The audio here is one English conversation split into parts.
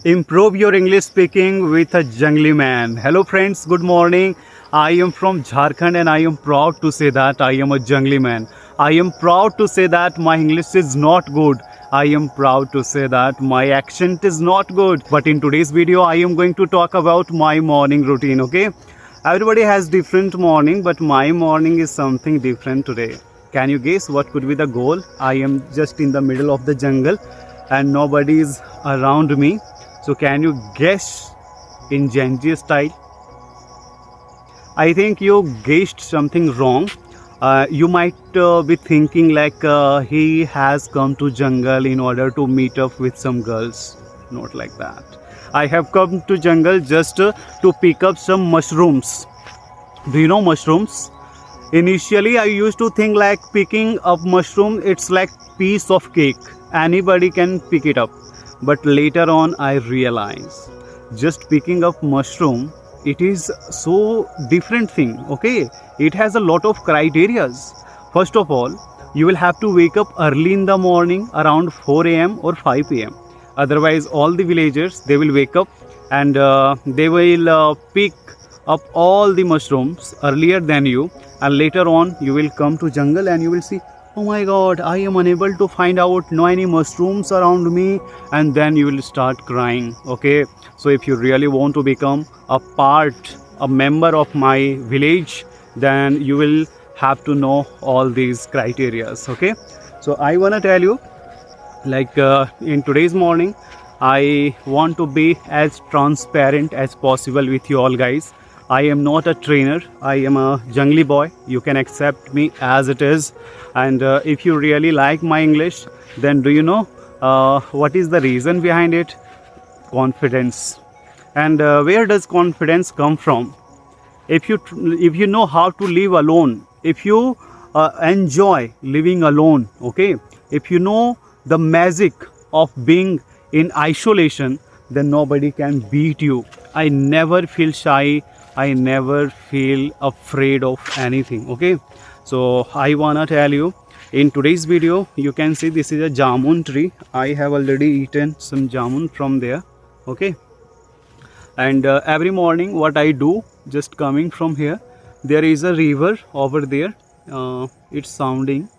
Improve your English speaking with a jungly man. Hello friends, good morning. I am from Jharkhand and I am proud to say that I am a jungly man. I am proud to say that my English is not good. I am proud to say that my accent is not good. But in today's video, I am going to talk about my morning routine, okay? Everybody has different morning, but my morning is something different today. Can you guess what could be the goal? I am just in the middle of the jungle and nobody is around me. So can you guess in Genji style? I think you guessed something wrong. You might be thinking like he has come to jungle in order to meet up with some girls. Not like that. I have come to jungle just to pick up some mushrooms. Do you know mushrooms? Initially, I used to think like picking up mushroom, it's like piece of cake. Anybody can pick it up. But later on, I realized just picking up mushroom, it is so different thing. Okay, it has a lot of criterias. First of all, you will have to wake up early in the morning around 4 a.m. or 5 a.m. Otherwise, all the villagers they will wake up and they will pick up all the mushrooms earlier than you, and later on you will come to jungle and you will see, oh my god, I am unable to find out no any mushrooms around me, and then you will start crying. Okay, so if you really want to become a member of my village, then you will have to know all these criterias. Okay, so I want to tell you like in today's morning I want to be as transparent as possible with you all guys. I am not a trainer. I am a jungly boy. You can accept me as it is. And if you really like my English, then do you know what is the reason behind it? Confidence. And where does confidence come from? If you know how to live alone, if you enjoy living alone, okay, if you know the magic of being in isolation, then nobody can beat you. I never feel shy. I never feel afraid of anything. Okay, so I wanna tell you in today's video, you can see this is a jamun tree. I have already eaten some jamun from there. Okay, and every morning what I do, just coming from here, there is a river over there. It's sounding.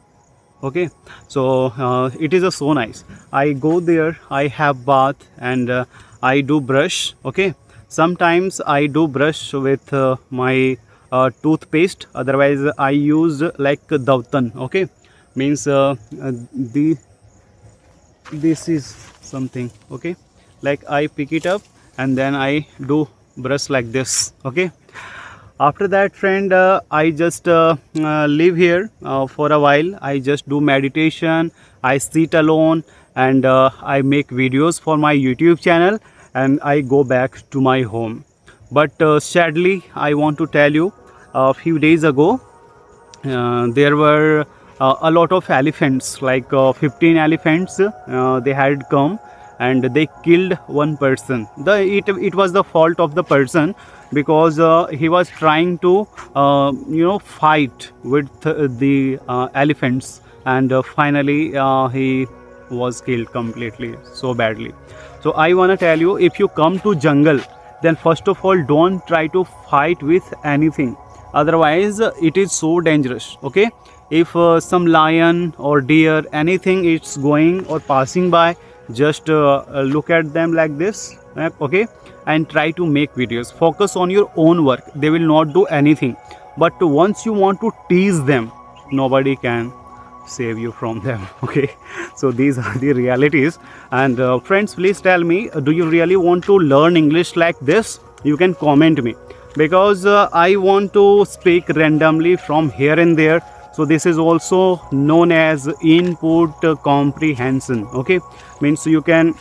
Okay, so it is so nice. I go there, I have bath, and I do brush. Okay, sometimes I do brush with my toothpaste. Otherwise I use like dautan. Okay, means this is something. Okay, like I pick it up and then I do brush like this. Okay, after that friend, I just live here for a while. I just do meditation, I sit alone, and I make videos for my YouTube channel, and I go back to my home. But sadly I want to tell you, a few days ago there were a lot of elephants, like 15 elephants. They had come and they killed one person. It was the fault of the person, because he was trying to fight with the elephants, and finally he was killed completely, so badly. So I want to tell you, if you come to jungle, then first of all don't try to fight with anything. Otherwise it is so dangerous. Okay, if some lion or deer, anything is going or passing by, just look at them like this. Okay, and try to make videos. Focus on your own work. They will not do anything. But once you want to tease them, nobody can save you from them. Okay, so these are the realities. And friends, please tell me, do you really want to learn English like this? You can comment me, because I want to speak randomly from here and there. So this is also known as input comprehension. Okay, means you can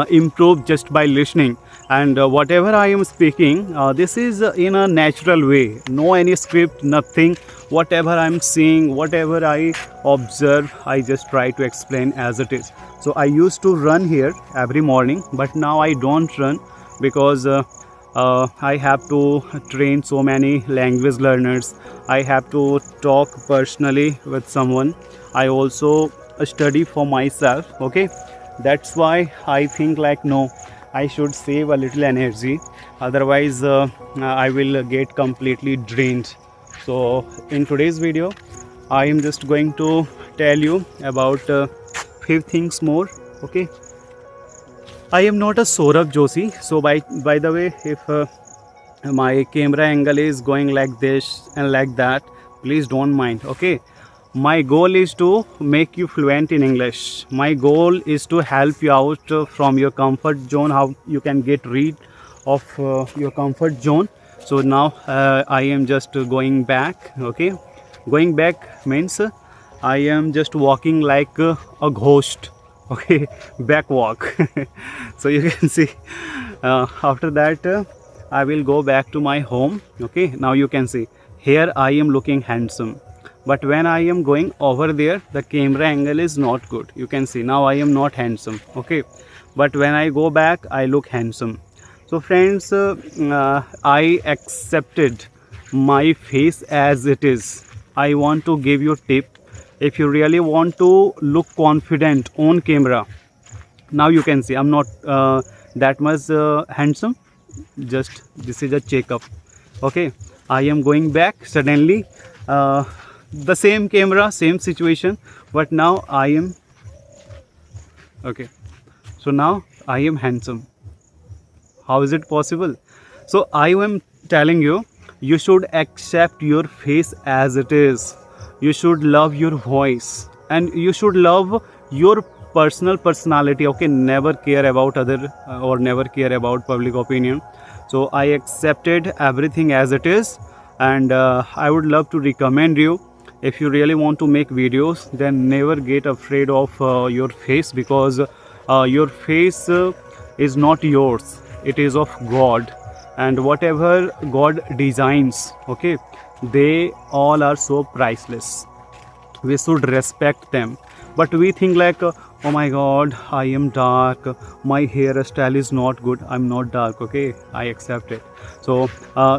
improve just by listening, and whatever I am speaking, this is in a natural way, no any script, nothing. Whatever I am seeing, whatever I observe, I just try to explain as it is. So I used to run here every morning, but now I don't run, because I have to train so many language learners. I have to talk personally with someone. I also study for myself. Okay, that's why I think like, no, I should save a little energy, otherwise I will get completely drained. So in today's video I am just going to tell you about few things more. Okay, I am not a Saurabh Joshi. So by the way, if my camera angle is going like this and like that, please don't mind. Okay, my goal is to make you fluent in English. My goal is to help you out from your comfort zone, how you can get rid of your comfort zone. So now I am just going back. Okay, going back means I am just walking like a ghost. Okay, back walk. So you can see after that I will go back to my home. Okay, now you can see here I am looking handsome, but when I am going over there the camera angle is not good. You can see now I am not handsome. Okay, but when I go back I look handsome. So friends, I accepted my face as it is. I want to give you a tip. If you really want to look confident on camera, now you can see I'm not that much handsome. Just this is a checkup. Okay, I am going back suddenly, the same camera, same situation, but now I am okay. So now I am handsome. How is it possible? So I am telling you, you should accept your face as it is. You should love your voice and you should love your personal personality. Okay, never care about other or never care about public opinion. So I accepted everything as it is, and I would love to recommend you, if you really want to make videos, then never get afraid of your face, because your face is not yours, it is of God. And whatever God designs, okay, they all are so priceless. We should respect them. But we think like oh my God, I am dark, my hairstyle is not good. I'm not dark. Okay, I accept it. So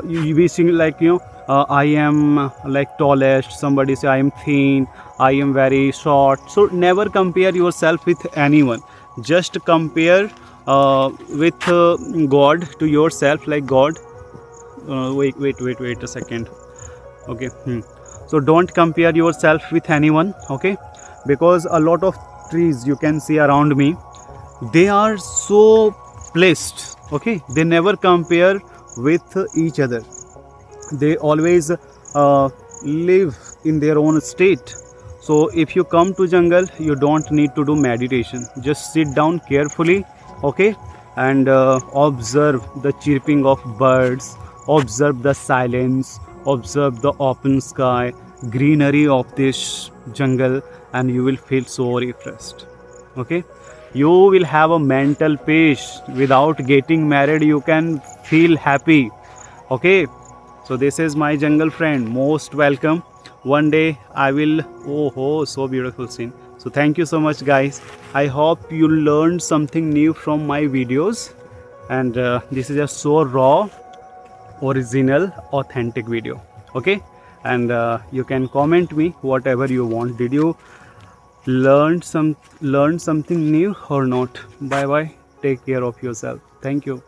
we think like, I am like tallest, somebody say I am thin, I am very short. So never compare yourself with anyone. Just compare with God to yourself, like God. Wait a second. Okay. So don't compare yourself with anyone. Okay, because a lot of trees you can see around me, they are so blessed. Okay, they never compare with each other. They always live in their own state. So if you come to jungle, you don't need to do meditation. Just sit down carefully. Okay, and observe the chirping of birds, observe the silence, observe the open sky, greenery of this jungle, and you will feel so refreshed. Okay, you will have a mental peace. Without getting married you can feel happy. Okay, so this is my jungle friend, most welcome. One day I will, oh so beautiful scene. So thank you so much guys. I hope you learned something new from my videos, and this is a so raw, original, authentic video. Okay, and you can comment me whatever you want. Did you learn something new or not? Bye bye, take care of yourself. Thank you.